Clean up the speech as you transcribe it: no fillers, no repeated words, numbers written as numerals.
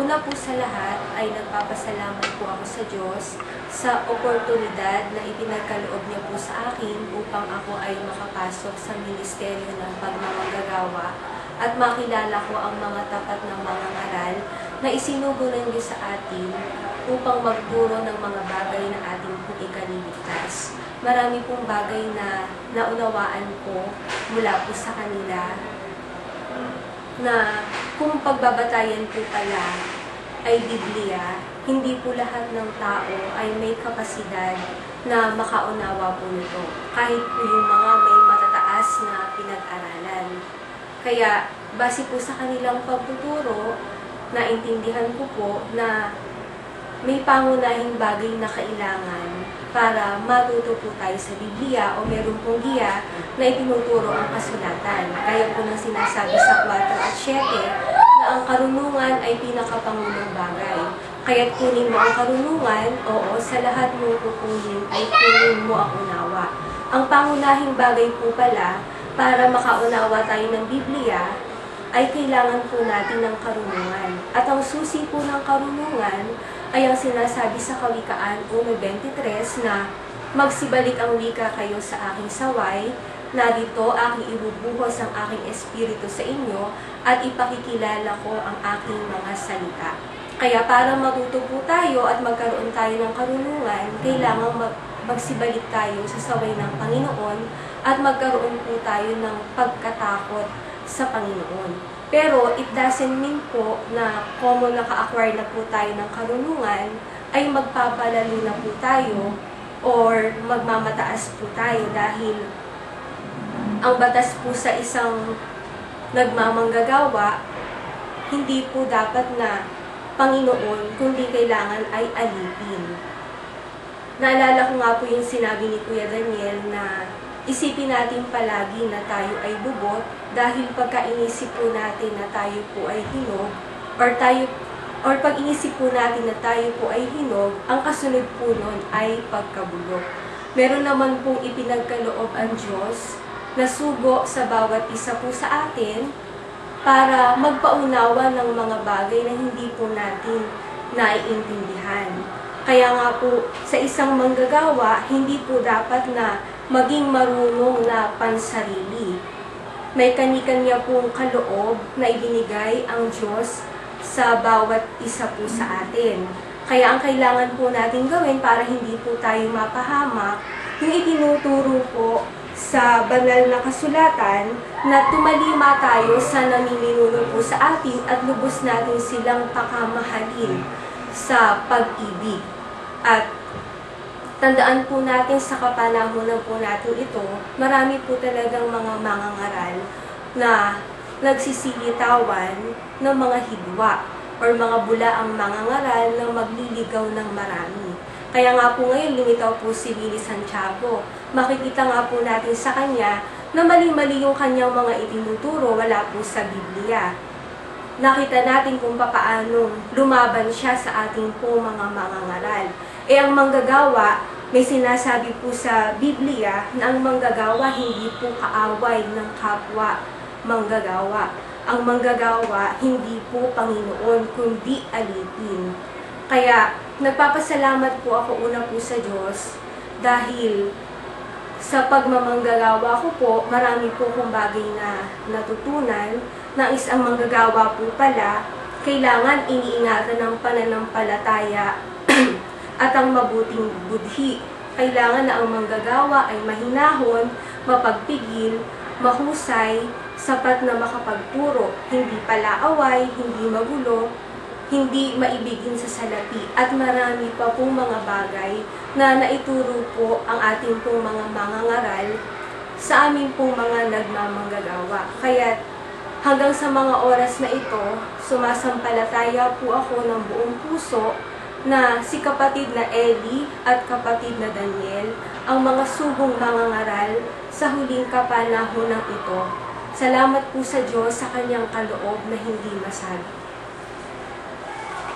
Una po sa lahat ay nagpapasalamat po ako sa Diyos sa oportunidad na ipinagkaloob niya po sa akin upang ako ay makapasok sa ministeryo ng pagmamanggagawa at makilala ko ang mga tapat ng mga ngaral na isinugo ng Diyos sa atin upang magturo ng mga bagay na ating pong ikaliligtas. Marami pong bagay na naunawaan ko mula po sa kanila na kung pagbabatayan po pala ay Biblia, hindi po lahat ng tao ay may kapasidad na makaunawa po nito. Kahit po yung mga may matataas na pinag-aralan. Kaya, base po sa kanilang pagtuturo, naintindihan ko po na may pangunahing bagay na kailangan para matuto po tayo sa Biblia o meron pong giya na itinuturo ang kasulatan. Kaya po nang sinasabi sa 4 at 7 na ang karunungan ay pinakapangulong bagay. Kaya't kunin mo ang karunungan, oo, sa lahat mong kukunin ay kunin mo ang unawa. Ang pangunahing bagay po pala para makaunawa tayo ng Biblia ay kailangan po natin ng karunungan. At ang susi po ng karunungan ay ang sinasabi sa Kawikaan 1:23 na magsibalik ang wika kayo sa aking saway, narito aking ibubuhos ang aking espiritu sa inyo at ipakikilala ko ang aking mga salita. Kaya para matuto po tayo at magkaroon tayo ng karunungan, kailangan magsibalik tayo sa saway ng Panginoon at magkaroon po tayo ng pagkatakot sa Panginoon. Pero it doesn't mean po na common naka-acquire na po tayo ng karunungan ay magpapalalo na po tayo or magmamataas po tayo dahil ang batas po sa isang nagmamanggagawa hindi po dapat na Panginoon kundi kailangan ay alipin. Naalala ko nga po yung sinabi ni Kuya Daniel na isipin natin palagi na tayo ay bubot dahil pagka inisip po natin na tayo po ay hinog or pag inisip po natin na tayo po ay hinog, ang kasunod po nun ay pagkabulok. Meron naman pong ipinagkaloob ang Diyos na sugo sa bawat isa po sa atin para magpaunawa ng mga bagay na hindi po natin naiintindihan. Kaya nga po sa isang manggagawa, hindi po dapat na maging marunong na pansarili. May kani-kanya pong kaloob na ibinigay ang Diyos sa bawat isa po sa atin. Kaya ang kailangan po natin gawin para hindi po tayo mapahamak, yung itinuturo po sa banal na kasulatan na tumalima tayo sa namiminuno po sa atin at lubos natin silang pakamahalin sa pag-ibig. At tandaan po natin sa kapanahunan po natin ito, marami po talagang mga mangangaral na nagsisilitawan ng mga hidwa or mga bulaang mangangaral na magliligaw ng marami. Kaya nga po ngayon, lumitaw po si Willie Santiago. Makikita nga po natin sa kanya na mali-mali yung kanyang mga itinuturo, wala po sa Biblia. Nakita natin kung papaano lumaban siya sa ating po mga mangangaral. Ang manggagawa, may sinasabi po sa Biblia na ang manggagawa hindi po kaaway ng kapwa manggagawa. Ang manggagawa hindi po Panginoon kundi alipin. Kaya nagpapasalamat po ako una po sa Diyos dahil sa pagmamanggagawa ko po, marami po kong bagay na natutunan na isang manggagawa po pala, kailangan iniingatan ng pananampalataya at ang mabuting budhi. Kailangan na ang manggagawa ay mahinahon, mapagpigil, mahusay, sapat na makapagturo, hindi palaaway, hindi magulo, hindi maibigin sa salapi, at marami pa pong mga bagay na naituro po ang ating pong mga mangangaral sa aming pong mga nagmamanggagawa. Kaya hanggang sa mga oras na ito, sumasampalataya po ako ng buong puso na si kapatid na Ellie at kapatid na Daniel ang mga sugong mangangaral sa huling kapanahunan ito. Salamat po sa Diyos sa kanyang kaloob na hindi masabi.